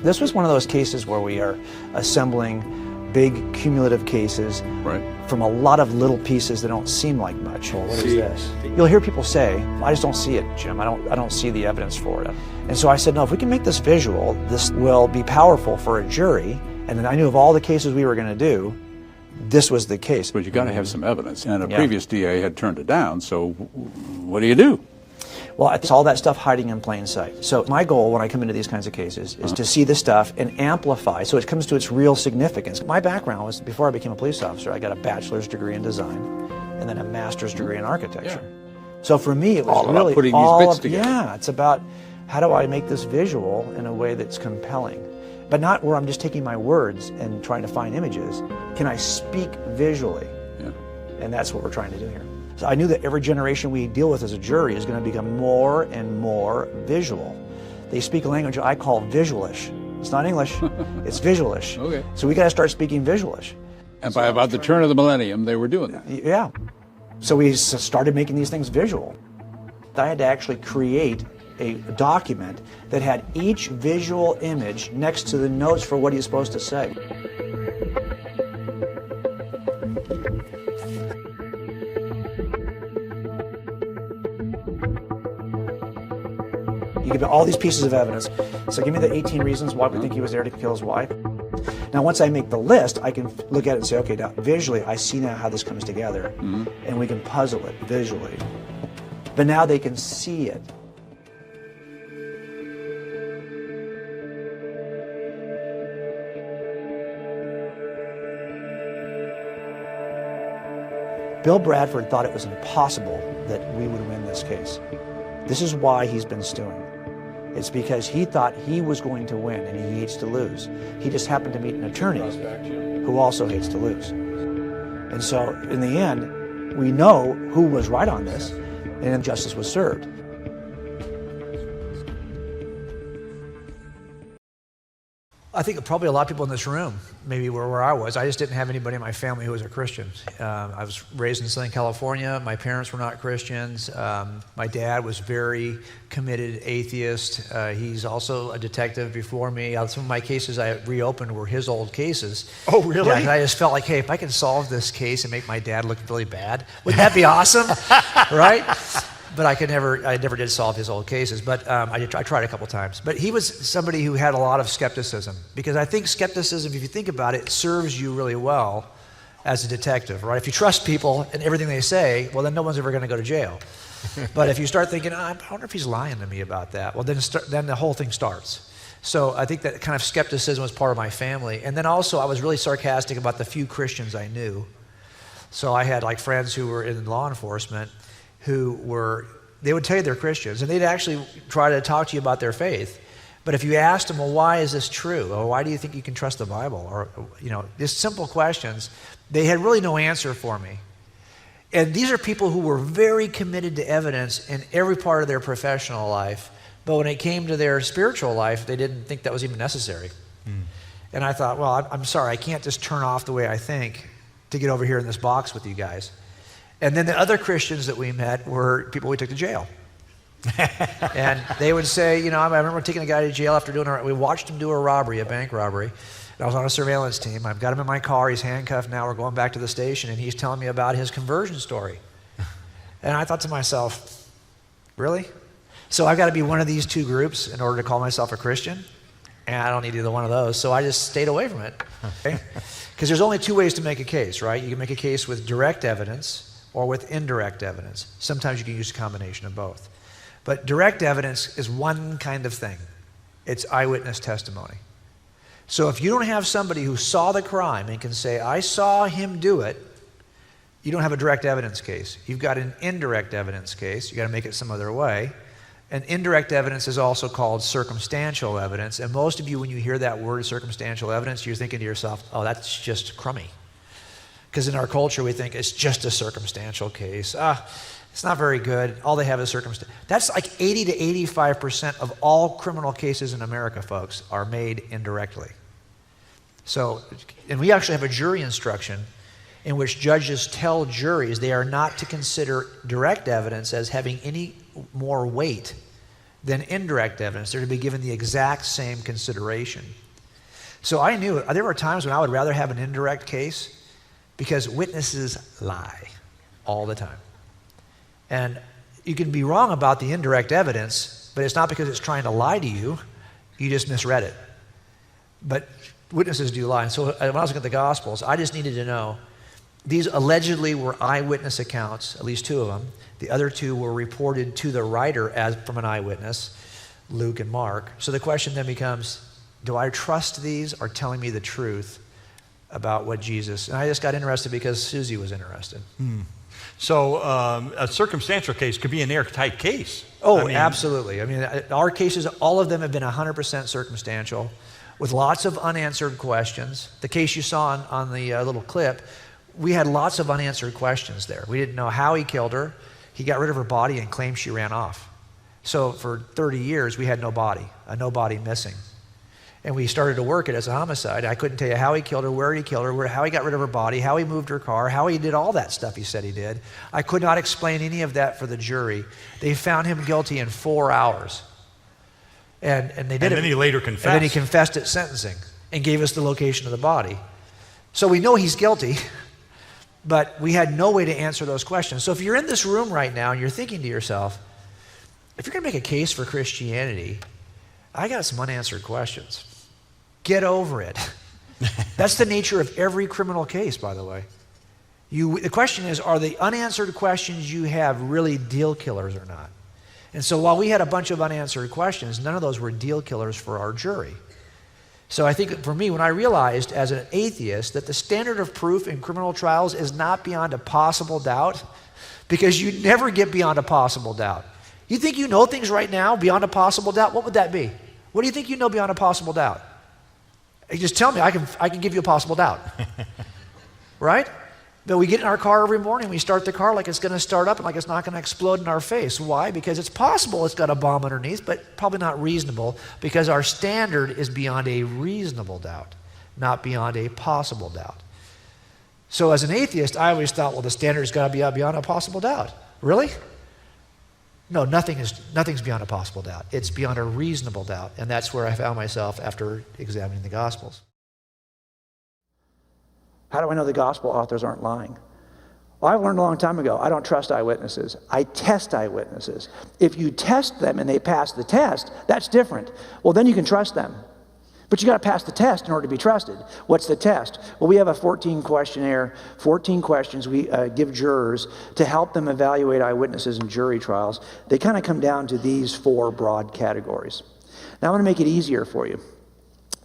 This was one of those cases where we are assembling big cumulative cases from a lot of little pieces that don't seem like much. Well, what is this? You'll hear people say, I just don't see it, Jim. I don't see the evidence for it. And so I said, no, if we can make this visual, this will be powerful for a jury. And then I knew of all the cases we were going to do, this was the case. But you got to have some evidence. And a previous DA had turned it down, so what do you do? Well, it's all that stuff hiding in plain sight. So my goal when I come into these kinds of cases is to see this stuff and amplify so it comes to its real significance. My background was, before I became a police officer, I got a bachelor's degree in design and then a master's degree in architecture. So for me, it was all really about putting all these bits together. Yeah, it's about how do I make this visual in a way that's compelling, but not where I'm just taking my words and trying to find images. Can I speak visually? Yeah. And that's what we're trying to do here. So I knew that every generation we deal with as a jury is going to become more and more visual. They speak a language I call visualish. It's not English, it's visualish. Okay. So we got to start speaking visualish. And by about the turn of the millennium, they were doing that. Yeah. So we started making these things visual. I had to actually create a document that had each visual image next to the notes for what he's supposed to say. You give me all these pieces of evidence. So give me the 18 reasons why we think he was there to kill his wife. Now, once I make the list, I can look at it and say, okay, now visually, I see now how this comes together, and we can puzzle it visually. But now they can see it. Bill Bradford thought it was impossible that we would win this case. This is why he's been stewing. It's because he thought he was going to win and he hates to lose. He just happened to meet an attorney who also hates to lose. And so in the end, we know who was right on this, and justice was served. I think probably a lot of people in this room maybe were where I was. I just didn't have anybody in my family who was a Christian. I was raised in Southern California. My parents were not Christians. My dad was very committed atheist. He's also a detective before me. Some of my cases I reopened were his old cases. Oh, really? Yeah, and I just felt like, hey, if I can solve this case and make my dad look really bad, wouldn't that be awesome? Right? But I never did solve his old cases, but I tried a couple times. But he was somebody who had a lot of skepticism, because I think skepticism, if you think about it, serves you really well as a detective, right? If you trust people and everything they say, well, then no one's ever going to go to jail. But if you start thinking, I wonder if he's lying to me about that, well, then the whole thing starts. So I think that kind of skepticism was part of my family. And then also I was really sarcastic about the few Christians I knew. So I had like friends who were in law enforcement they would tell you they're Christians, and they'd actually try to talk to you about their faith. But if you asked them, well, why is this true? Or why do you think you can trust the Bible? Or, just simple questions, they had really no answer for me. And these are people who were very committed to evidence in every part of their professional life, but when it came to their spiritual life, they didn't think that was even necessary. And I thought, well, I'm sorry, I can't just turn off the way I think to get over here in this box with you guys. And then the other Christians that we met were people we took to jail. And they would say, I remember taking a guy to jail after we watched him do a bank robbery. And I was on a surveillance team. I've got him in my car. He's handcuffed now. We're going back to the station, and he's telling me about his conversion story. And I thought to myself, really? So I've got to be one of these two groups in order to call myself a Christian? And I don't need either one of those. So I just stayed away from it. Okay? Because there's only two ways to make a case, right? You can make a case with direct evidence or with indirect evidence. Sometimes you can use a combination of both. But direct evidence is one kind of thing. It's eyewitness testimony. So if you don't have somebody who saw the crime and can say, I saw him do it, you don't have a direct evidence case. You've got an indirect evidence case. You got to make it some other way. And indirect evidence is also called circumstantial evidence. And most of you, when you hear that word circumstantial evidence, you're thinking to yourself, oh, that's just crummy. Because in our culture, we think it's just a circumstantial case. It's not very good. All they have is circumstance. That's like 80 to 85% of all criminal cases in America, folks, are made indirectly. So, and we actually have a jury instruction in which judges tell juries they are not to consider direct evidence as having any more weight than indirect evidence. They're to be given the exact same consideration. So I knew there were times when I would rather have an indirect case because witnesses lie all the time. And you can be wrong about the indirect evidence, but it's not because it's trying to lie to you. You just misread it. But witnesses do lie. And so when I was looking at the Gospels, I just needed to know these allegedly were eyewitness accounts, at least 2 of them. The other 2 were reported to the writer as from an eyewitness, Luke and Mark. So the question then becomes, do I trust these or telling me the truth about what Jesus? And I just got interested because Susie was interested. So a circumstantial case could be an airtight case. Oh, absolutely. I mean, our cases, all of them have been 100% circumstantial with lots of unanswered questions. The case you saw on the little clip, we had lots of unanswered questions there. We didn't know how he killed her. He got rid of her body and claimed she ran off. So for 30 years, we had no body missing. And we started to work it as a homicide. I couldn't tell you how he killed her, where he killed her, how he got rid of her body, how he moved her car, how he did all that stuff he said he did. I could not explain any of that for the jury. They found him guilty in 4 hours. And they did it. And then he later confessed. And then he confessed at sentencing and gave us the location of the body. So we know he's guilty, but we had no way to answer those questions. So if you're in this room right now and you're thinking to yourself, if you're going to make a case for Christianity, I got some unanswered questions. Get over it. That's the nature of every criminal case, by the way. The question is, are the unanswered questions you have really deal killers or not? And so while we had a bunch of unanswered questions, none of those were deal killers for our jury. So I think for me, when I realized as an atheist that the standard of proof in criminal trials is not beyond a possible doubt, because you never get beyond a possible doubt. You think you know things right now beyond a possible doubt? What would that be? What do you think you know beyond a possible doubt? You just tell me, I can give you a possible doubt. Right? But we get in our car every morning, we start the car like it's going to start up and like it's not going to explode in our face. Why? Because it's possible it's got a bomb underneath, but probably not reasonable, because our standard is beyond a reasonable doubt, not beyond a possible doubt. So as an atheist, I always thought, well, the standard's got to be beyond a possible doubt. Really? No, nothing's beyond a possible doubt. It's beyond a reasonable doubt, and that's where I found myself after examining the Gospels. How do I know the Gospel authors aren't lying? Well, I learned a long time ago, I don't trust eyewitnesses. I test eyewitnesses. If you test them and they pass the test, that's different. Well, then you can trust them. But you got to pass the test in order to be trusted. What's the test? Well, we have a 14 questionnaire, 14 questions we give jurors to help them evaluate eyewitnesses in jury trials. They kind of come down to these 4 broad categories. Now, I want to make it easier for you.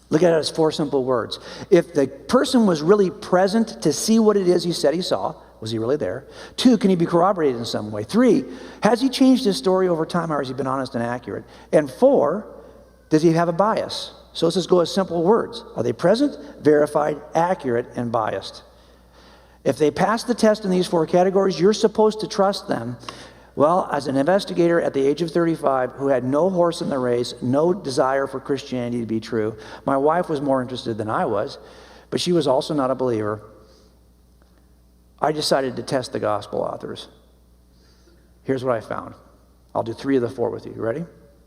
Look at it as 4 simple words. If the person was really present to see what it is he said he saw, was he really there? 2, can he be corroborated in some way? 3, has he changed his story over time, or has he been honest and accurate? And 4, does he have a bias? So let's just go with simple words. Are they present, verified, accurate, and biased? If they pass the test in these 4 categories, you're supposed to trust them. Well, as an investigator at the age of 35 who had no horse in the race, no desire for Christianity to be true, my wife was more interested than I was, but she was also not a believer. I decided to test the Gospel authors. Here's what I found. I'll do 3 of the 4 with you. You ready?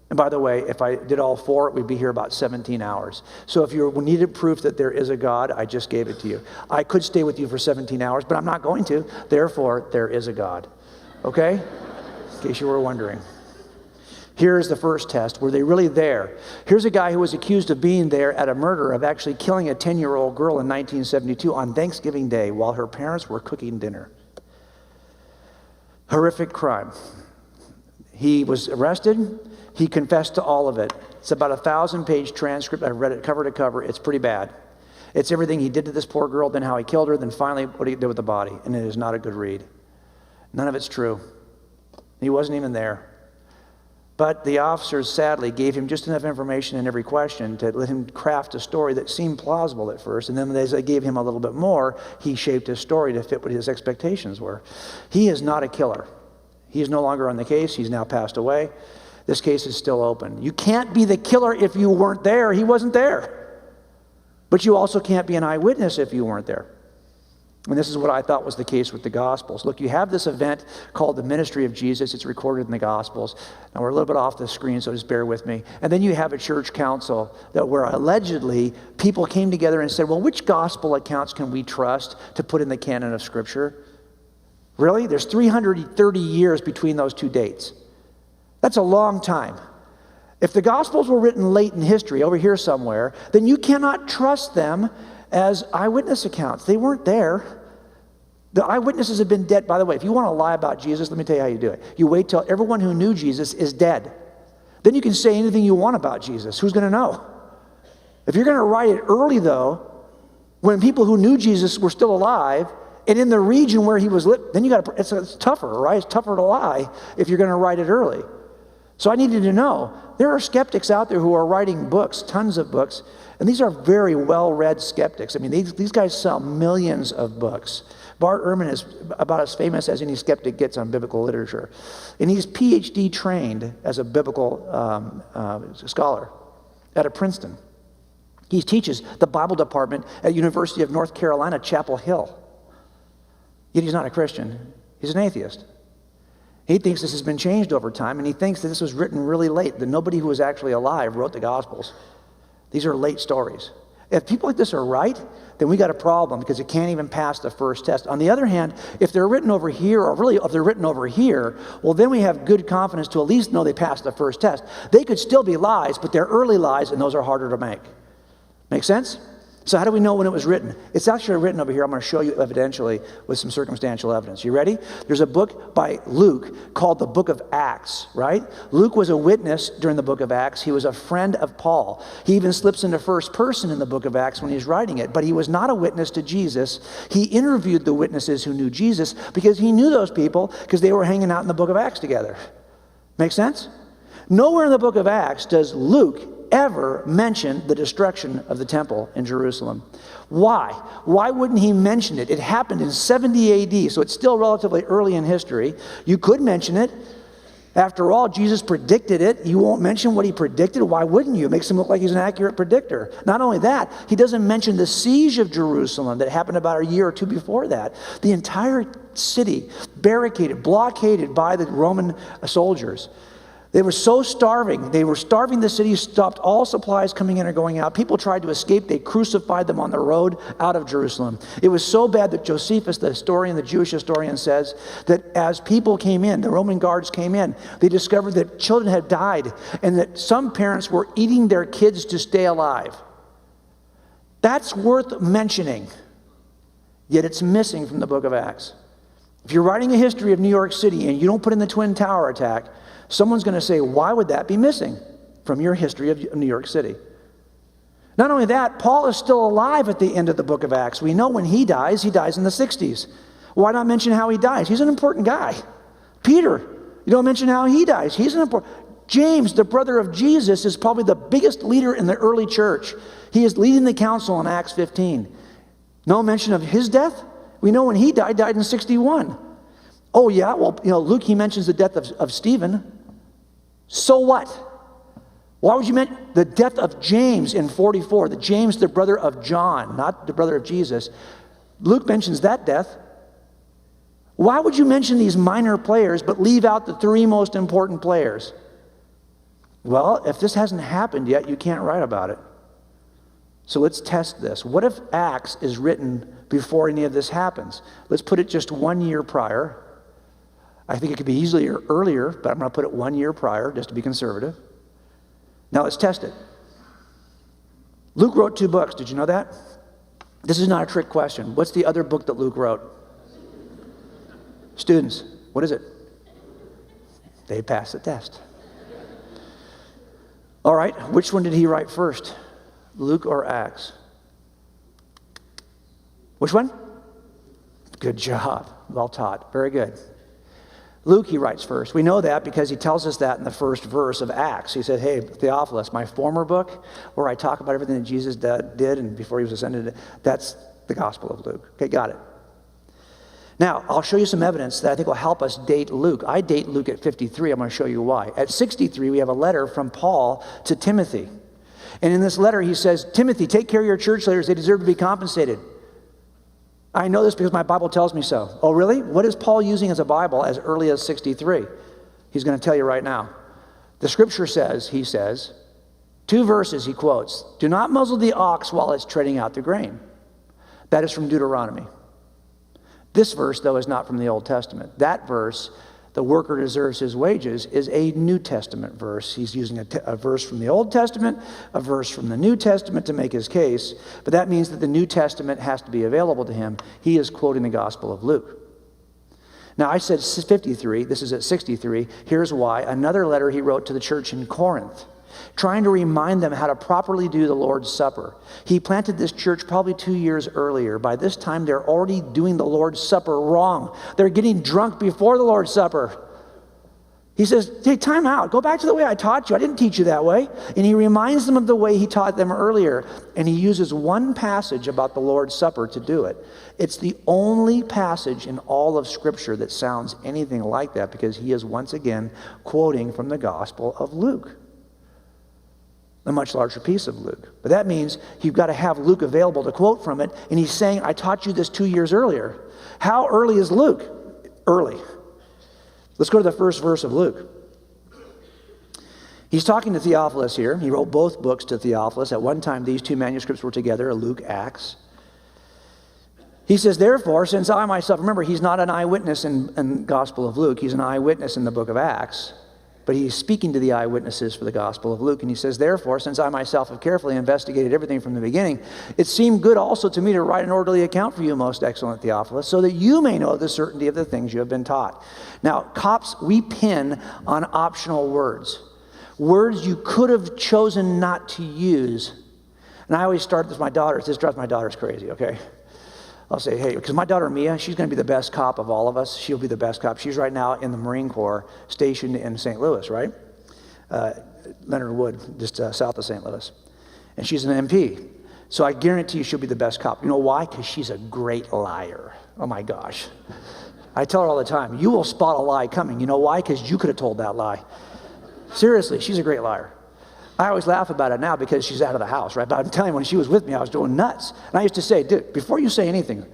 And by the way, if I did all 4, we'd be here about 17 hours. So if you needed proof that there is a God, I just gave it to you. I could stay with you for 17 hours, but I'm not going to. Therefore, there is a God. Okay? In case you were wondering. Here's the first test. Were they really there? Here's a guy who was accused of being there at a murder, of actually killing a 10-year-old girl in 1972 on Thanksgiving Day while her parents were cooking dinner. Horrific crime. He was arrested. He confessed to all of it. It's about a 1,000-page transcript. I've read it cover to cover. It's pretty bad. It's everything he did to this poor girl, then how he killed her, then finally what he did with the body. And it is not a good read. None of it's true. He wasn't even there. But the officers, sadly, gave him just enough information in every question to let him craft a story that seemed plausible at first. And then as they gave him a little bit more, he shaped his story to fit what his expectations were. He is not a killer. He is no longer on the case. He's now passed away. This case is still open. You can't be the killer if you weren't there. He wasn't there. But you also can't be an eyewitness if you weren't there. And this is what I thought was the case with the Gospels. Look, you have this event called the ministry of Jesus. It's recorded in the Gospels. Now, we're a little bit off the screen, so just bear with me. And then you have a church council where allegedly people came together and said, well, which gospel accounts can we trust to put in the canon of Scripture? Really? There's 330 years between those two dates. That's a long time. If the Gospels were written late in history, over here somewhere, then you cannot trust them as eyewitness accounts. They weren't there. The eyewitnesses have been dead. By the way, if you want to lie about Jesus, let me tell you how you do it. You wait till everyone who knew Jesus is dead. Then you can say anything you want about Jesus. Who's going to know? If you're going to write it early, though, when people who knew Jesus were still alive, and in the region where he was living, then you got to, it's tougher, right? It's tougher to lie if you're going to write it early. So I needed to know, there are skeptics out there who are writing books, tons of books, and these are very well-read skeptics. I mean, these guys sell millions of books. Bart Ehrman is about as famous as any skeptic gets on biblical literature. And he's PhD trained as a biblical scholar at Princeton. He teaches the Bible department at University of North Carolina, Chapel Hill. Yet he's not a Christian. He's an atheist. He thinks this has been changed over time, and he thinks that this was written really late, that nobody who was actually alive wrote the Gospels. These are late stories. If people like this are right, then we got a problem because it can't even pass the first test. On the other hand, if they're written over here, or really if they're written over here, well, then we have good confidence to at least know they passed the first test. They could still be lies, but they're early lies, and those are harder to make. Make sense? So how do we know when it was written? It's actually written over here. I'm going to show you evidentially with some circumstantial evidence. You ready? There's a book by Luke called the Book of Acts, right? Luke was a witness during the Book of Acts. He was a friend of Paul. He even slips into first person in the Book of Acts when he's writing it. But he was not a witness to Jesus. He interviewed the witnesses who knew Jesus because he knew those people because they were hanging out in the Book of Acts together. Make sense? Nowhere in the Book of Acts does Luke ever mention the destruction of the temple in Jerusalem. Why? Why wouldn't he mention it? It happened in 70 AD, so it's still relatively early in history. You could mention it. After all, Jesus predicted it. You won't mention what he predicted. Why wouldn't you? It makes him look like he's an accurate predictor. Not only that, he doesn't mention the siege of Jerusalem that happened about a year or two before that. The entire city barricaded, blockaded by the Roman soldiers. They were so starving. They were starving the city, stopped all supplies coming in or going out. People tried to escape. They crucified them on the road out of Jerusalem. It was so bad that Josephus, the historian, the Jewish historian, says that as people came in, the Roman guards came in, they discovered that children had died and that some parents were eating their kids to stay alive. That's worth mentioning, yet it's missing from the Book of Acts. If you're writing a history of New York City and you don't put in the Twin Tower attack, someone's going to say, why would that be missing from your history of New York City? Not only that, Paul is still alive at the end of the book of Acts. We know when he dies in the 60s. Why not mention how he dies? He's an important guy. Peter, you don't mention how he dies. He's an important. James, the brother of Jesus, is probably the biggest leader in the early church. He is leading the council in Acts 15. No mention of his death. We know when he died in 61. Oh yeah, well, Luke, he mentions the death of Stephen. So what? Why would you mention the death of James in 44? The James, the brother of John, not the brother of Jesus. Luke mentions that death. Why would you mention these minor players but leave out the three most important players? Well, if this hasn't happened yet, you can't write about it. So let's test this. What if Acts is written before any of this happens? Let's put it just 1 year prior. I think it could be easily earlier, but I'm going to put it 1 year prior just to be conservative. Now let's test it. Luke wrote 2 books. Did you know that? This is not a trick question. What's the other book that Luke wrote? Students, what is it? They passed the test. All right, which one did he write first? Luke or Acts? Which one? Good job. Well taught. Very good. Luke, he writes first. We know that because he tells us that in the first verse of Acts. He said, hey, Theophilus, my former book, where I talk about everything that Jesus did and before he was ascended, that's the Gospel of Luke. Okay, got it. Now, I'll show you some evidence that I think will help us date Luke. I date Luke at 53. I'm going to show you why. At 63, we have a letter from Paul to Timothy. And in this letter, he says, Timothy, take care of your church leaders. They deserve to be compensated. I know this because my Bible tells me so. Oh, really? What is Paul using as a Bible as early as 63? He's going to tell you right now. The scripture says, he says, 2 verses he quotes, do not muzzle the ox while it's treading out the grain. That is from Deuteronomy. This verse, though, is not from the Old Testament. That verse, the worker deserves his wages, is a New Testament verse. He's using a verse from the Old Testament, a verse from the New Testament to make his case, but that means that the New Testament has to be available to him. He is quoting the Gospel of Luke. Now, I said 53. This is at 63. Here's why. Another letter he wrote to the church in Corinth, trying to remind them how to properly do the Lord's Supper. He planted this church probably 2 years earlier. By this time, they're already doing the Lord's Supper wrong. They're getting drunk before the Lord's Supper. He says, hey, time out. Go back to the way I taught you. I didn't teach you that way. And he reminds them of the way he taught them earlier. And he uses one passage about the Lord's Supper to do it. It's the only passage in all of Scripture that sounds anything like that, because he is once again quoting from the Gospel of Luke, a much larger piece of Luke. But that means you've got to have Luke available to quote from it. And he's saying, I taught you this 2 years earlier. How early is Luke? Early. Let's go to the first verse of Luke. He's talking to Theophilus here. He wrote both books to Theophilus. At one time, these 2 manuscripts were together, Luke, Acts. He says, therefore, since I myself, remember, he's not an eyewitness in Gospel of Luke. He's an eyewitness in the book of Acts. But he's speaking to the eyewitnesses for the Gospel of Luke. And he says, therefore, since I myself have carefully investigated everything from the beginning, it seemed good also to me to write an orderly account for you, most excellent Theophilus, so that you may know the certainty of the things you have been taught. Now, cops, we pin on optional words. Words you could have chosen not to use. And I always start with my daughters. This drives my daughters crazy, okay? I'll say, hey, because my daughter Mia, she's going to be the best cop of all of us. She'll be the best cop. She's right now in the Marine Corps, stationed in St. Louis, right? Leonard Wood, just south of St. Louis. And she's an MP. So I guarantee you she'll be the best cop. You know why? Because she's a great liar. Oh my gosh. I tell her all the time, you will spot a lie coming. You know why? Because you could have told that lie. Seriously, she's a great liar. I always laugh about it now because she's out of the house, right? But I'm telling you, when she was with me, I was doing nuts. And I used to say, dude, before you say anything,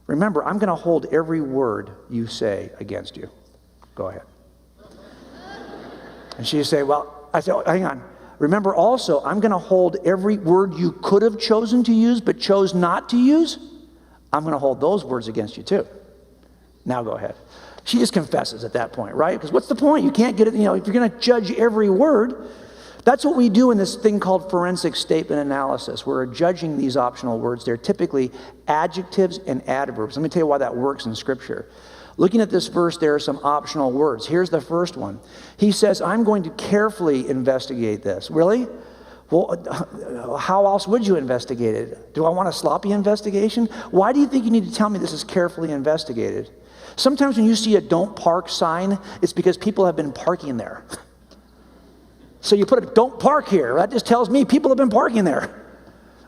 remember, I'm going to hold every word you say against you. Go ahead. And she'd say, well, I said, oh, hang on. Remember also, I'm going to hold every word you could have chosen to use but chose not to use. I'm going to hold those words against you too. Now go ahead. She just confesses at that point, right? Because what's the point? You can't get it, if you're going to judge every word. That's what we do in this thing called forensic statement analysis. We're judging these optional words. They're typically adjectives and adverbs. Let me tell you why that works in Scripture. Looking at this verse, there are some optional words. Here's the first one. He says, I'm going to carefully investigate this. Really? Well, how else would you investigate it? Do I want a sloppy investigation? Why do you think you need to tell me this is carefully investigated? Sometimes when you see a don't park sign, it's because people have been parking there. So you put a don't park here. That just tells me people have been parking there.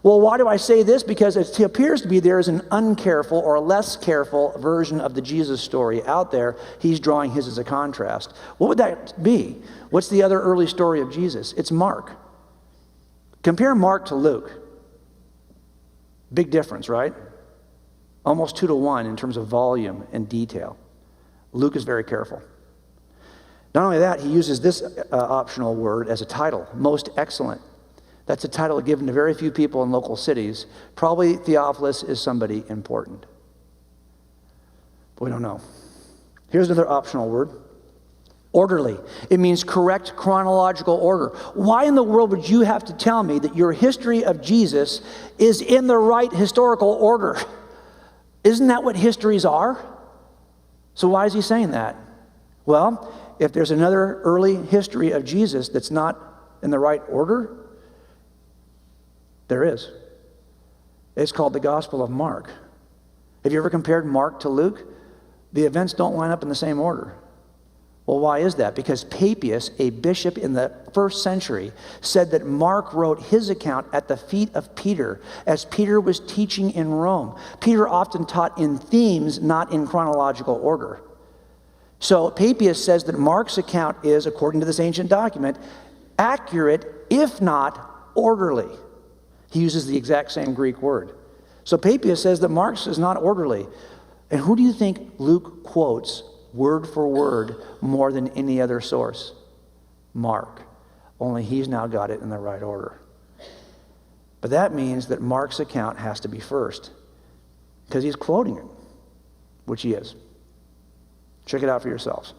Well, why do I say this? Because it appears to be there is an uncareful or less careful version of the Jesus story out there. He's drawing his as a contrast. What would that be? What's the other early story of Jesus? It's Mark. Compare Mark to Luke. Big difference, right? Almost 2-to-1 in terms of volume and detail. Luke is very careful. Not only that, he uses this optional word as a title, most excellent. That's a title given to very few people in local cities. Probably Theophilus is somebody important. But we don't know. Here's another optional word, orderly. It means correct chronological order. Why in the world would you have to tell me that your history of Jesus is in the right historical order? Isn't that what histories are? So why is he saying that? Well, if there's another early history of Jesus that's not in the right order, there is. It's called the Gospel of Mark. Have you ever compared Mark to Luke? The events don't line up in the same order. Well, why is that? Because Papias, a bishop in the first century, said that Mark wrote his account at the feet of Peter as Peter was teaching in Rome. Peter often taught in themes, not in chronological order. So Papias says that Mark's account is, according to this ancient document, accurate, if not orderly. He uses the exact same Greek word. So Papias says that Mark's is not orderly. And who do you think Luke quotes word for word more than any other source? Mark. Only he's now got it in the right order. But that means that Mark's account has to be first, because he's quoting it, which he is. Check it out for yourselves.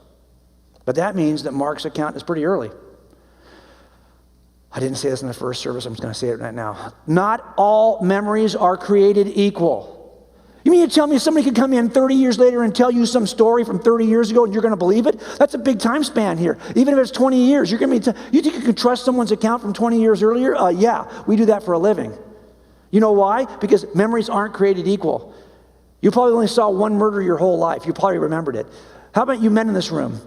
But that means that Mark's account is pretty early. I didn't say this in the first service. I'm just going to say it right now. Not all memories are created equal. You mean to tell me somebody could come in 30 years later and tell you some story from 30 years ago and you're going to believe it? That's a big time span here. Even if it's 20 years, you're going to be you think you can trust someone's account from 20 years earlier? Yeah, we do that for a living. You know why? Because memories aren't created equal. You probably only saw one murder your whole life. You probably remembered it. How about you men in this room?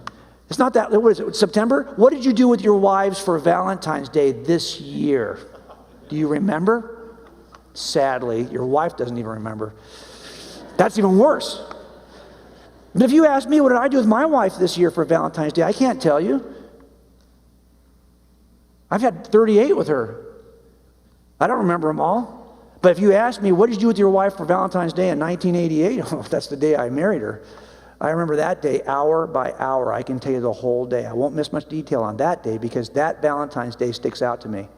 It's not that, what is it, September? What did you do with your wives for Valentine's Day this year? Do you remember? Sadly, your wife doesn't even remember. That's even worse. But if you ask me, what did I do with my wife this year for Valentine's Day? I can't tell you. I've had 38 with her. I don't remember them all. But if you ask me, what did you do with your wife for Valentine's Day in 1988? Oh, that's the day I married her. I remember that day hour by hour. I can tell you the whole day. I won't miss much detail on that day because that Valentine's Day sticks out to me.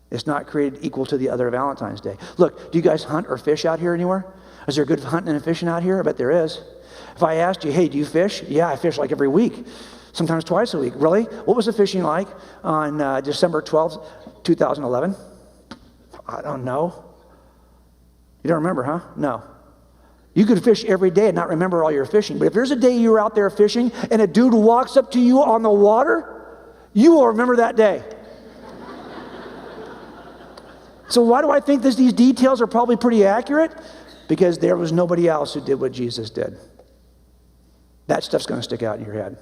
It's not created equal to the other Valentine's Day. Look, do you guys hunt or fish out here anywhere? Is there good hunting and fishing out here? I bet there is. If I asked you, hey, do you fish? Yeah, I fish like every week, sometimes twice a week. Really? What was the fishing like on December 12th, 2011? I don't know. You don't remember, huh? No. You could fish every day and not remember all your fishing. But if there's a day you were out there fishing and a dude walks up to you on the water, you will remember that day. So why do I think these details are probably pretty accurate? Because there was nobody else who did what Jesus did. That stuff's going to stick out in your head.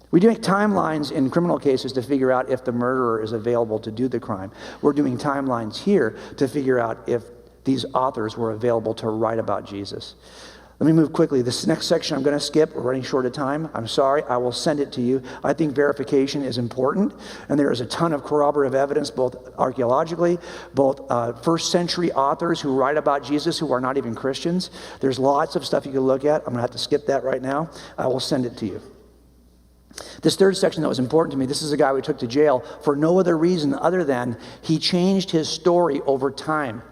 We do make timelines in criminal cases to figure out if the murderer is available to do the crime. We're doing timelines here to figure out if these authors were available to write about Jesus. Let me move quickly. This next section I'm going to skip. We're running short of time. I'm sorry. I will send it to you. I think verification is important, and there is a ton of corroborative evidence, both archaeologically, both first century authors who write about Jesus who are not even Christians. There's lots of stuff you can look at. I'm going to have to skip that right now. I will send it to you. This third section that was important to me, this is a guy we took to jail for no other reason other than he changed his story over time.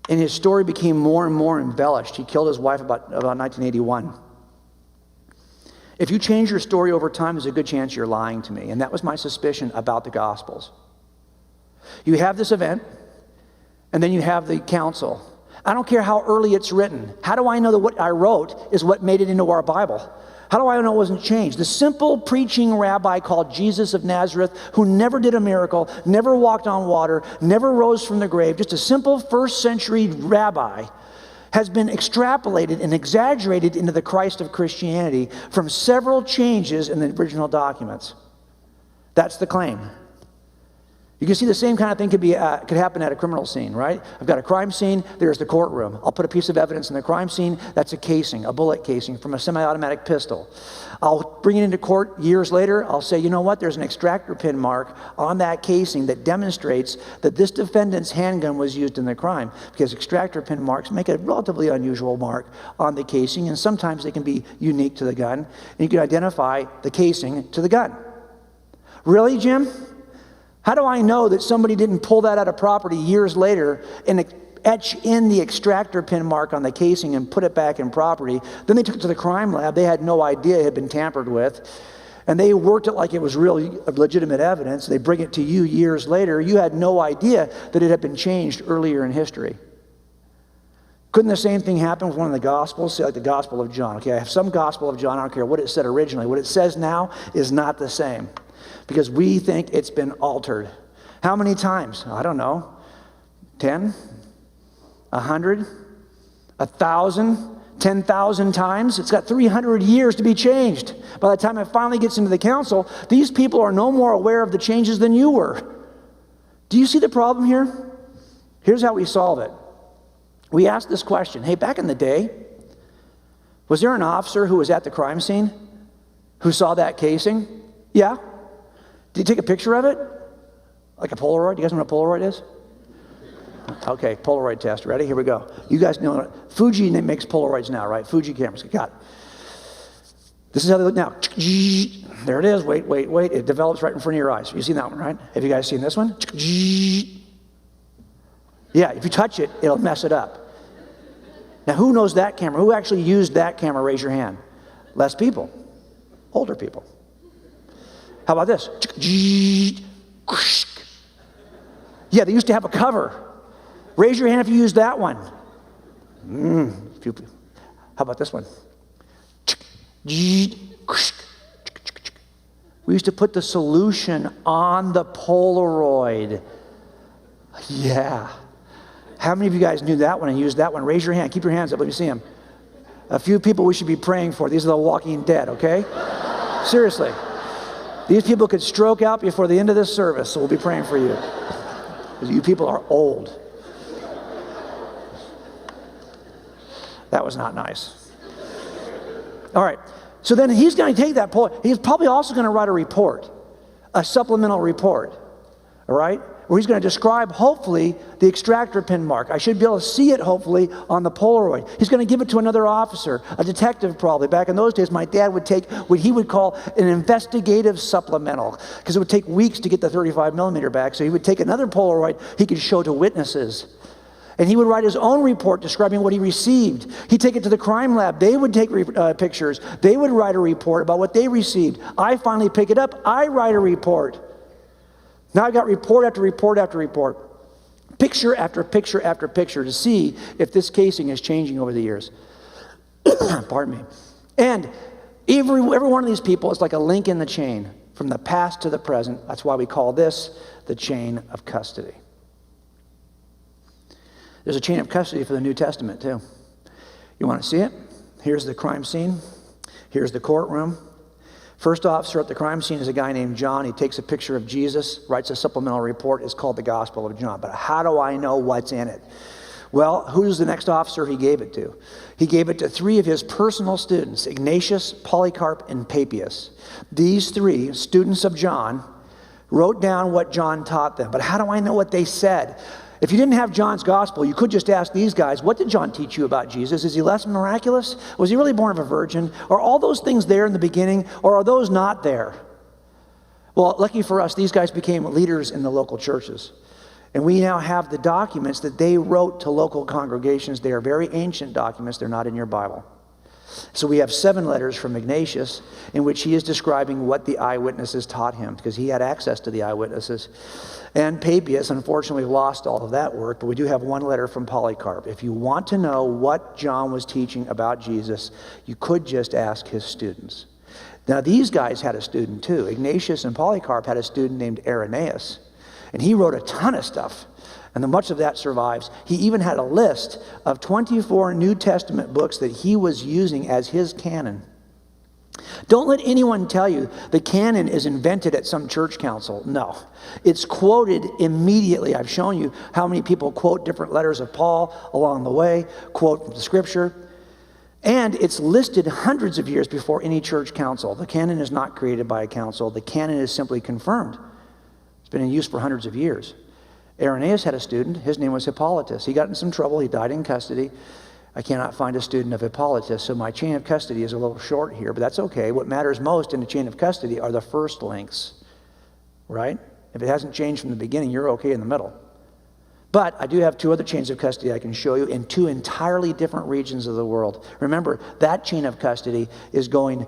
And his story became more and more embellished. He killed his wife about 1981. If you change your story over time, there's a good chance you're lying to me. And that was my suspicion about the Gospels. You have this event, and then you have the council. I don't care how early it's written. How do I know that what I wrote is what made it into our Bible? How do I know it wasn't changed? The simple preaching rabbi called Jesus of Nazareth, who never did a miracle, never walked on water, never rose from the grave, just a simple first century rabbi, has been extrapolated and exaggerated into the Christ of Christianity from several changes in the original documents. That's the claim. You can see the same kind of thing could happen at a criminal scene, right? I've got a crime scene, there's the courtroom. I'll put a piece of evidence in the crime scene, that's a casing, a bullet casing from a semi-automatic pistol. I'll bring it into court years later, I'll say, you know what, there's an extractor pin mark on that casing that demonstrates that this defendant's handgun was used in the crime, because extractor pin marks make a relatively unusual mark on the casing, and sometimes they can be unique to the gun, and you can identify the casing to the gun. Really, Jim? How do I know that somebody didn't pull that out of property years later and etch in the extractor pin mark on the casing and put it back in property? Then they took it to the crime lab. They had no idea it had been tampered with. And they worked it like it was really legitimate evidence. They bring it to you years later. You had no idea that it had been changed earlier in history. Couldn't the same thing happen with one of the Gospels? Say like the Gospel of John. Okay, I have some Gospel of John. I don't care what it said originally. What it says now is not the same, because we think it's been altered. How many times? I don't know. 10? 100? 1,000? 10,000 times? It's got 300 years to be changed. By the time it finally gets into the council, these people are no more aware of the changes than you were. Do you see the problem here? Here's how we solve it. We ask this question. Hey, back in the day, was there an officer who was at the crime scene who saw that casing? Yeah. Did you take a picture of it? Like a Polaroid? You guys know what a Polaroid is? Okay, Polaroid test. Ready? Here we go. You guys know Fuji makes Polaroids now, right? Fuji cameras. Got it. This is how they look now. There it is. Wait. It develops right in front of your eyes. You've seen that one, right? Have you guys seen this one? Yeah, if you touch it, it'll mess it up. Now, who knows that camera? Who actually used that camera? Raise your hand. Less people. Older people. How about this? Yeah, they used to have a cover. Raise your hand if you used that one. How about this one? We used to put the solution on the Polaroid. Yeah. How many of you guys knew that one and used that one? Raise your hand. Keep your hands up. Let me see them. A few people we should be praying for. These are the walking dead, okay? Seriously. These people could stroke out before the end of this service, so we'll be praying for you. Because you people are old. That was not nice. All right. So then he's going to take that poll. He's probably also going to write a report, a supplemental report, all right, where he's going to describe, hopefully, the extractor pin mark. I should be able to see it, hopefully, on the Polaroid. He's going to give it to another officer, a detective probably. Back in those days, my dad would take what he would call an investigative supplemental, because it would take weeks to get the 35 millimeter back. So he would take another Polaroid he could show to witnesses. And he would write his own report describing what he received. He'd take it to the crime lab. They would take pictures. They would write a report about what they received. I finally pick it up. I write a report. Now I've got report after report after report. Picture after picture after picture to see if this casing is changing over the years. Pardon me. And every one of these people is like a link in the chain from the past to the present. That's why we call this the chain of custody. There's a chain of custody for the New Testament, too. You want to see it? Here's the crime scene. Here's the courtroom. First officer at the crime scene is a guy named John. He takes a picture of Jesus, writes a supplemental report. It's called the Gospel of John. But how do I know what's in it? Well, who's the next officer he gave it to? He gave it to 3 of his personal students, Ignatius, Polycarp, and Papias. These 3 students of John wrote down what John taught them. But how do I know what they said? If you didn't have John's gospel, you could just ask these guys, what did John teach you about Jesus? Is he less miraculous? Was he really born of a virgin? Are all those things there in the beginning, or are those not there? Well, lucky for us, these guys became leaders in the local churches. And we now have the documents that they wrote to local congregations. They are very ancient documents. They're not in your Bible. So we have 7 letters from Ignatius in which he is describing what the eyewitnesses taught him, because he had access to the eyewitnesses. And Papias, unfortunately, lost all of that work, but we do have 1 letter from Polycarp. If you want to know what John was teaching about Jesus, you could just ask his students. Now, these guys had a student too. Ignatius and Polycarp had a student named Irenaeus, and he wrote a ton of stuff. And much of that survives. He even had a list of 24 New Testament books that he was using as his canon. Don't let anyone tell you the canon is invented at some church council. No. It's quoted immediately. I've shown you how many people quote different letters of Paul along the way, quote from the scripture. And it's listed hundreds of years before any church council. The canon is not created by a council. The canon is simply confirmed. It's been in use for hundreds of years. Irenaeus had a student. His name was Hippolytus. He got in some trouble. He died in custody. I cannot find a student of Hippolytus, so my chain of custody is a little short here, but that's okay. What matters most in the chain of custody are the first links, right? If it hasn't changed from the beginning, you're okay in the middle. But I do have 2 other chains of custody I can show you in 2 entirely different regions of the world. Remember, that chain of custody is going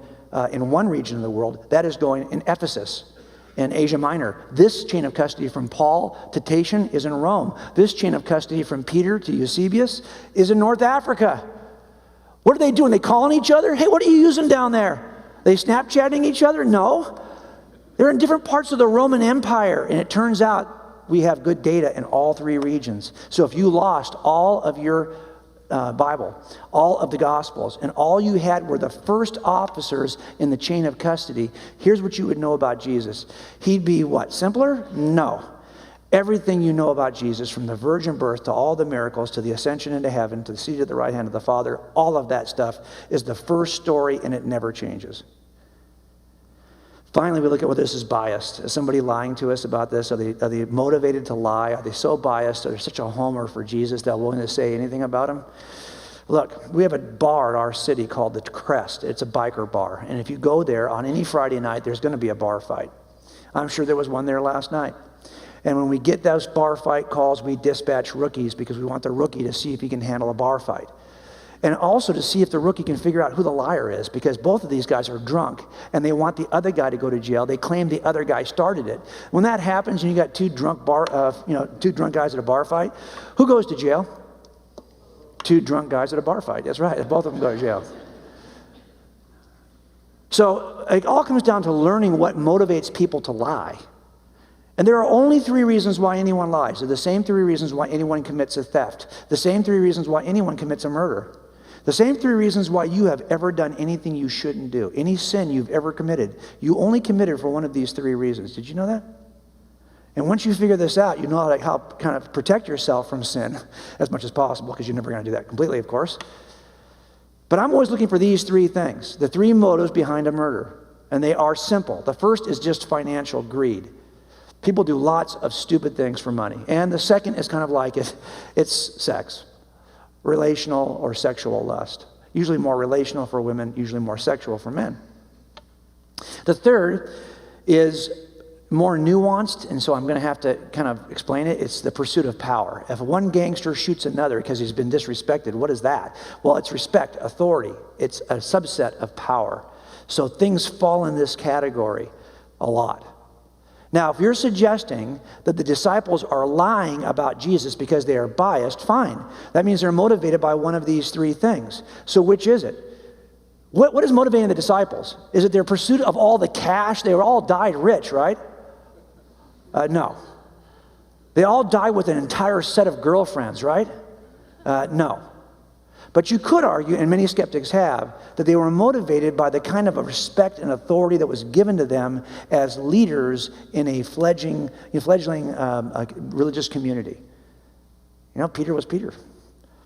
in one region of the world. That is going in Ephesus, in Asia Minor. This chain of custody from Paul to Tatian is in Rome. This chain of custody from Peter to Eusebius is in North Africa. What are they doing? They calling each other? Hey, what are you using down there? They Snapchatting each other? No. They're in different parts of the Roman Empire, and it turns out we have good data in all 3 regions. So if you lost all of your Bible, all of the Gospels, and all you had were the first officers in the chain of custody, here's what you would know about Jesus. He'd be what? Simpler? No. Everything you know about Jesus, from the virgin birth to all the miracles, to the ascension into heaven, to the seat at the right hand of the Father, all of that stuff is the first story, and it never changes. Finally, we look at whether this is biased. Is somebody lying to us about this? Are they motivated to lie? Are they so biased? Are they such a homer for Jesus that they're willing to say anything about him? Look, we have a bar in our city called the Crest. It's a biker bar. And if you go there on any Friday night, there's going to be a bar fight. I'm sure there was one there last night. And when we get those bar fight calls, we dispatch rookies because we want the rookie to see if he can handle a bar fight. And also to see if the rookie can figure out who the liar is, because both of these guys are drunk and they want the other guy to go to jail. They claim the other guy started it. When that happens and you got two drunk guys at a bar fight, who goes to jail? Two drunk guys at a bar fight. That's right. Both of them go to jail. So it all comes down to learning what motivates people to lie. And there are only 3 reasons why anyone lies. They're the same 3 reasons why anyone commits a theft. The same 3 reasons why anyone commits a murder. The same 3 reasons why you have ever done anything you shouldn't do. Any sin you've ever committed, you only committed for one of these 3 reasons. Did you know that? And once you figure this out, you know how to kind of protect yourself from sin as much as possible, because you're never going to do that completely, of course. But I'm always looking for these 3 things, the 3 motives behind a murder. And they are simple. The first is just financial greed. People do lots of stupid things for money. And the second is kind of like it. It's sex. Relational or sexual lust. Usually more relational for women, usually more sexual for men. The third is more nuanced, and so I'm going to have to kind of explain it. It's the pursuit of power. If one gangster shoots another because he's been disrespected, what is that? Well, it's respect, authority. It's a subset of power. So things fall in this category a lot. Now, if you're suggesting that the disciples are lying about Jesus because they are biased, fine. That means they're motivated by one of these 3 things. So which is it? What is motivating the disciples? Is it their pursuit of all the cash? They were all died rich, right? No. They all died with an entire set of girlfriends, right? No. But you could argue, and many skeptics have, that they were motivated by the kind of a respect and authority that was given to them as leaders in a fledgling religious community. You know, Peter was Peter.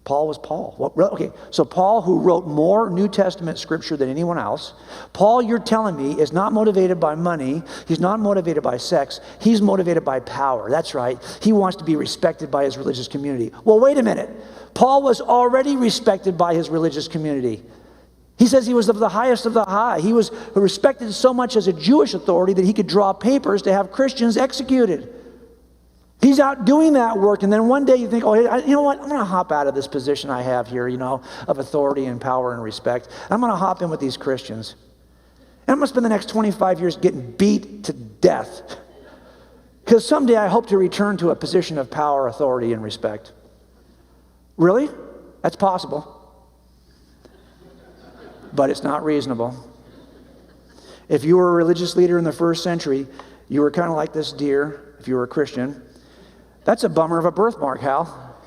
Paul was Paul. Okay, so Paul, who wrote more New Testament scripture than anyone else, Paul, you're telling me, is not motivated by money. He's not motivated by sex. He's motivated by power. That's right. He wants to be respected by his religious community. Well, wait a minute. Paul was already respected by his religious community. He says he was of the highest of the high. He was respected so much as a Jewish authority that he could draw papers to have Christians executed. He's out doing that work, and then one day you think, oh, you know what? I'm going to hop out of this position I have here, of authority and power and respect. I'm going to hop in with these Christians. And I'm going to spend the next 25 years getting beat to death. Because someday I hope to return to a position of power, authority, and respect. Really? That's possible. But it's not reasonable. If you were a religious leader in the first century, you were kind of like this deer, if you were a Christian. That's a bummer of a birthmark, Hal.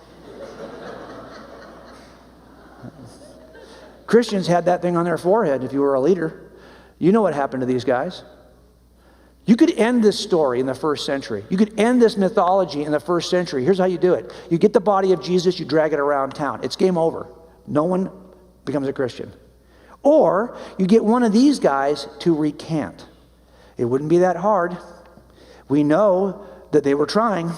Christians had that thing on their forehead if you were a leader. You know what happened to these guys. You could end this story in the first century. You could end this mythology in the first century. Here's how you do it. You get the body of Jesus, you drag it around town. It's game over. No one becomes a Christian. Or you get one of these guys to recant. It wouldn't be that hard. We know that they were trying,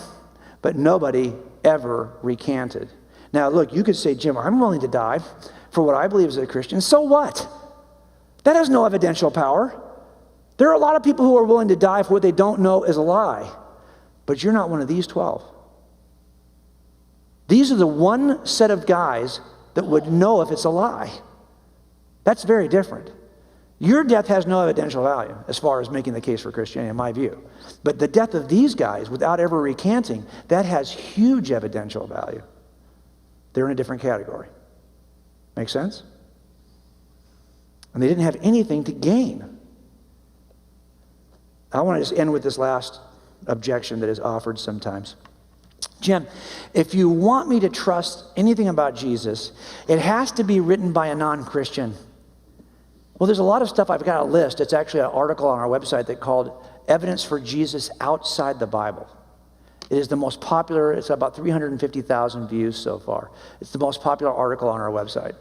but nobody ever recanted. Now, look, you could say, Jim, I'm willing to die for what I believe as a Christian. So what? That has no evidential power. There are a lot of people who are willing to die for what they don't know is a lie. But you're not one of these 12. These are the one set of guys that would know if it's a lie. That's very different. Your death has no evidential value as far as making the case for Christianity, in my view. But the death of these guys, without ever recanting, that has huge evidential value. They're in a different category. Make sense? And they didn't have anything to gain. I want to just end with this last objection that is offered sometimes. Jim, if you want me to trust anything about Jesus, it has to be written by a non-Christian. Well, there's a lot of stuff I've got a list. It's actually an article on our website that called Evidence for Jesus Outside the Bible. It is the most popular. It's about 350,000 views so far. It's the most popular article on our website.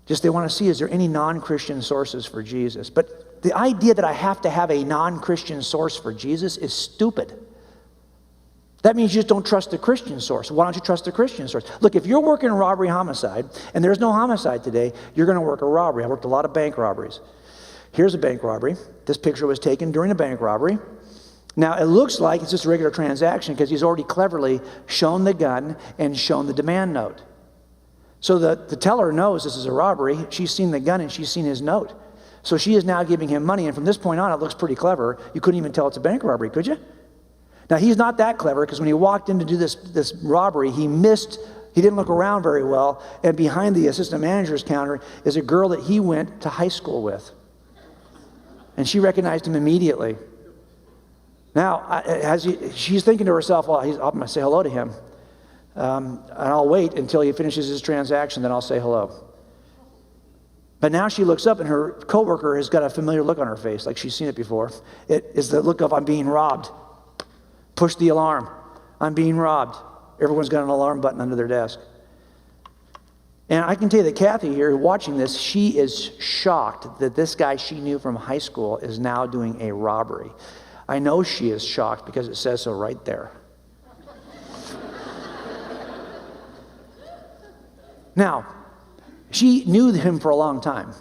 Just they want to see, is there any non-Christian sources for Jesus? But the idea that I have to have a non-Christian source for Jesus is stupid. That means you just don't trust the Christian source. Why don't you trust the Christian source? Look, if you're working robbery homicide, and there's no homicide today, you're going to work a robbery. I worked a lot of bank robberies. Here's a bank robbery. This picture was taken during a bank robbery. Now, it looks like it's just a regular transaction because he's already cleverly shown the gun and shown the demand note. So the teller knows this is a robbery. She's seen the gun and she's seen his note. So she is now giving him money, and from this point on, it looks pretty clever. You couldn't even tell it's a bank robbery, could you? Now, he's not that clever because when he walked in to do this robbery, he didn't look around very well, and behind the assistant manager's counter is a girl that he went to high school with. And she recognized him immediately. Now, she's thinking to herself, well, I'm going to say hello to him, and I'll wait until he finishes his transaction, then I'll say hello. But now she looks up, and her coworker has got a familiar look on her face, like she's seen it before. It is the look of, I'm being robbed. Push the alarm. I'm being robbed. Everyone's got an alarm button under their desk. And I can tell you that Kathy here, watching this, she is shocked that this guy she knew from high school is now doing a robbery. I know she is shocked because it says so right there. Now, she knew him for a long time,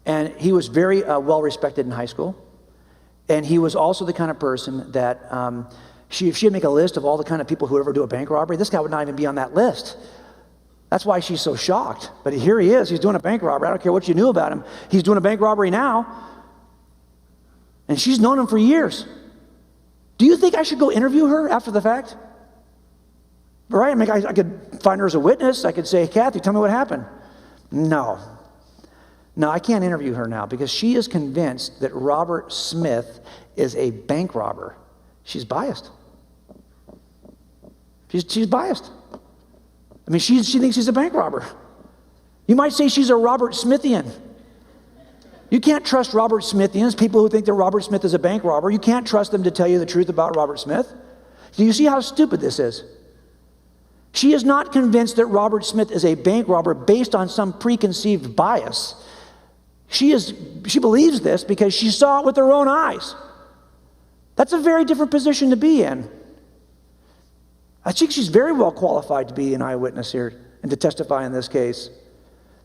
and he was very well respected in high school. And he was also the kind of person that if she'd make a list of all the kind of people who ever do a bank robbery, this guy would not even be on that list. That's why she's so shocked. But here he is. He's doing a bank robbery. I don't care what you knew about him. He's doing a bank robbery now. And she's known him for years. Do you think I should go interview her after the fact? Right? I mean, I could find her as a witness. I could say, Kathy, tell me what happened. No, I can't interview her now because she is convinced that Robert Smith is a bank robber. She's biased. She's biased. I mean, she thinks he's a bank robber. You might say she's a Robert Smithian. You can't trust Robert Smithians, people who think that Robert Smith is a bank robber. You can't trust them to tell you the truth about Robert Smith. Do you see how stupid this is? She is not convinced that Robert Smith is a bank robber based on some preconceived bias. She believes this because she saw it with her own eyes. That's a very different position to be in. I think she's very well qualified to be an eyewitness here and to testify in this case.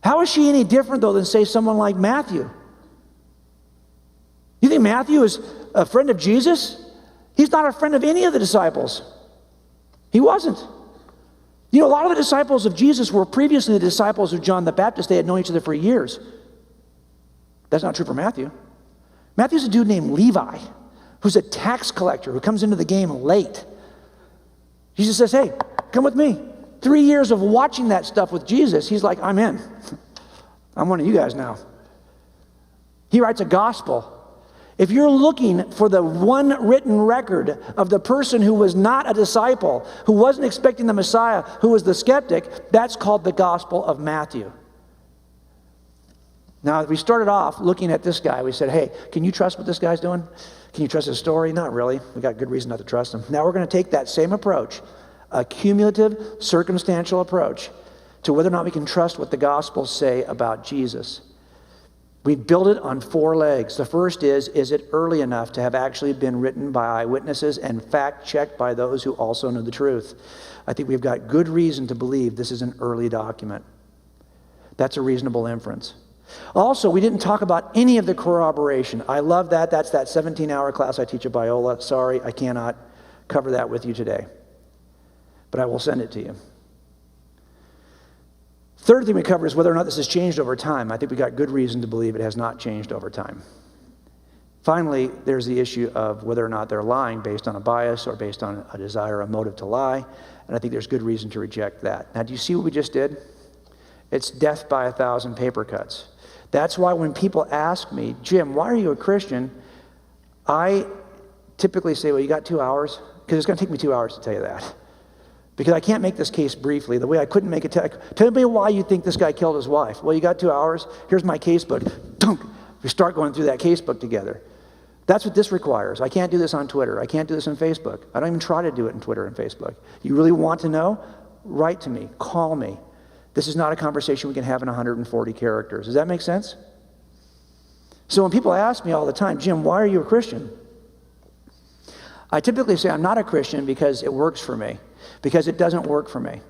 How is she any different, though, than, say, someone like Matthew? You think Matthew is a friend of Jesus? He's not a friend of any of the disciples. He wasn't. You know, a lot of the disciples of Jesus were previously the disciples of John the Baptist. They had known each other for years. That's not true for Matthew. Matthew's a dude named Levi, who's a tax collector who comes into the game late. Jesus says, hey, come with me. 3 years of watching that stuff with Jesus, he's like, I'm in. I'm one of you guys now. He writes a gospel. If you're looking for the one written record of the person who was not a disciple, who wasn't expecting the Messiah, who was the skeptic, that's called the Gospel of Matthew. Now, we started off looking at this guy. We said, hey, can you trust what this guy's doing? Can you trust his story? Not really. We got good reason not to trust him. Now we're going to take that same approach, a cumulative, circumstantial approach, to whether or not we can trust what the Gospels say about Jesus. We build it on 4 legs. The first is it early enough to have actually been written by eyewitnesses and fact-checked by those who also know the truth? I think we've got good reason to believe this is an early document. That's a reasonable inference. Also, we didn't talk about any of the corroboration. I love that. That's that 17-hour class I teach at Biola. Sorry, I cannot cover that with you today. But I will send it to you. Third thing we cover is whether or not this has changed over time. I think we got good reason to believe it has not changed over time. Finally, there's the issue of whether or not they're lying based on a bias or based on a desire, a motive to lie. And I think there's good reason to reject that. Now, do you see what we just did? It's death by 1,000 paper cuts. That's why when people ask me, Jim, why are you a Christian? I typically say, well, you got 2 hours? Because it's going to take me 2 hours to tell you that. Because I can't make this case briefly. The way I couldn't make it, tell me why you think this guy killed his wife. Well, you got 2 hours? Here's my casebook. Dunk. We start going through that casebook together. That's what this requires. I can't do this on Twitter. I can't do this on Facebook. I don't even try to do it on Twitter and Facebook. You really want to know? Write to me. Call me. This is not a conversation we can have in 140 characters. Does that make sense? So when people ask me all the time, Jim, why are you a Christian? I typically say I'm not a Christian because it works for me, because it doesn't work for me.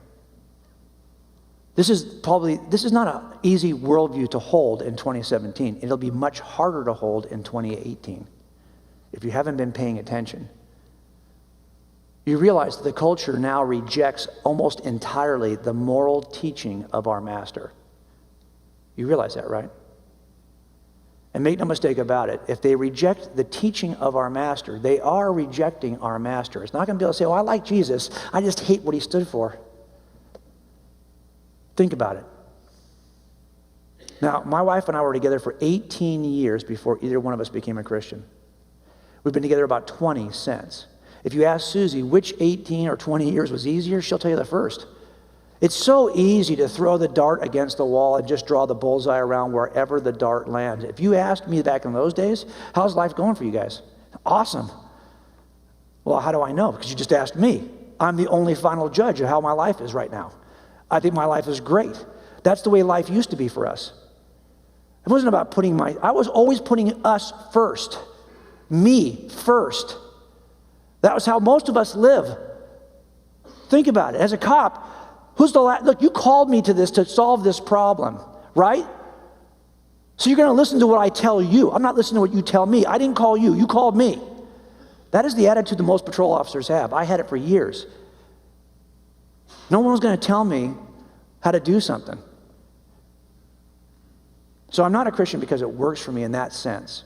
This is not an easy worldview to hold in 2017. It'll be much harder to hold in 2018 if you haven't been paying attention. You realize that the culture now rejects almost entirely the moral teaching of our master. You realize that, right? And make no mistake about it, if they reject the teaching of our master, they are rejecting our master. It's not going to be able to say, oh, I like Jesus, I just hate what he stood for. Think about it. Now, my wife and I were together for 18 years before either one of us became a Christian. We've been together about 20 since. If you ask Susie which 18 or 20 years was easier, she'll tell you the first. It's so easy to throw the dart against the wall and just draw the bullseye around wherever the dart lands. If you asked me back in those days, how's life going for you guys? Awesome. Well, how do I know? Because you just asked me. I'm the only final judge of how my life is right now. I think my life is great. That's the way life used to be for us. It wasn't about I was always putting us first. Me first. That was how most of us live. Think about it. As a cop, look, you called me to this to solve this problem, right? So you're going to listen to what I tell you. I'm not listening to what you tell me. I didn't call you. You called me. That is the attitude that most patrol officers have. I had it for years. No one was going to tell me how to do something. So I'm not a Christian because it works for me in that sense.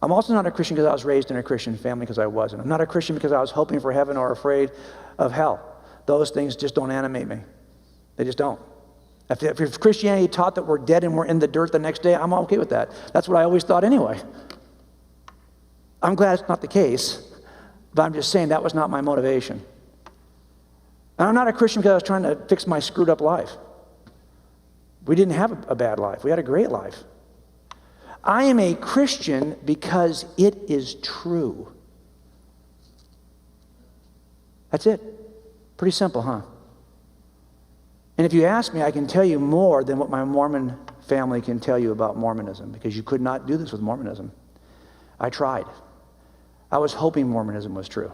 I'm also not a Christian because I was raised in a Christian family, because I wasn't. I'm not a Christian because I was hoping for heaven or afraid of hell. Those things just don't animate me. They just don't. If Christianity taught that we're dead and we're in the dirt the next day, I'm okay with that. That's what I always thought anyway. I'm glad it's not the case, but I'm just saying that was not my motivation. And I'm not a Christian because I was trying to fix my screwed up life. We didn't have a bad life. We had a great life. I am a Christian because it is true. That's it. Pretty simple, huh? And if you ask me, I can tell you more than what my Mormon family can tell you about Mormonism, because you could not do this with Mormonism. I tried. I was hoping Mormonism was true,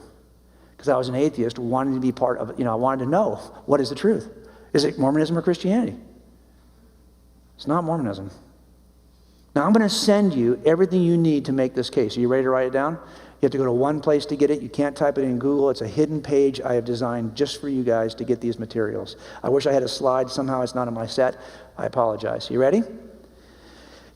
because I was an atheist wanting to be part of it. I wanted to know, what is the truth? Is it Mormonism or Christianity? It's not Mormonism. Now, I'm going to send you everything you need to make this case. Are you ready to write it down? You have to go to one place to get it. You can't type it in Google. It's a hidden page I have designed just for you guys to get these materials. I wish I had a slide. Somehow it's not in my set. I apologize. You ready?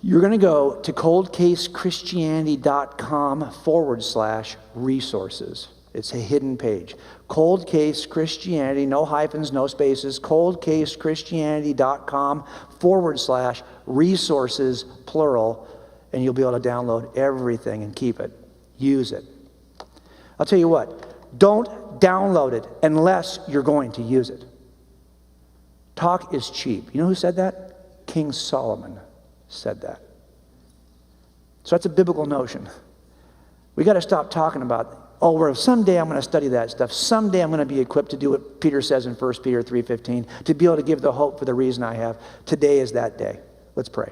You're going to go to coldcasechristianity.com/resources. It's a hidden page. Cold Case Christianity, no hyphens, no spaces, coldcasechristianity.com/resources, plural, and you'll be able to download everything and keep it. Use it. I'll tell you what, don't download it unless you're going to use it. Talk is cheap. You know who said that? King Solomon said that. So that's a biblical notion. We got to stop talking about, someday I'm going to study that stuff. Someday I'm going to be equipped to do what Peter says in 1 Peter 3:15, to be able to give the hope for the reason I have. Today is that day. Let's pray.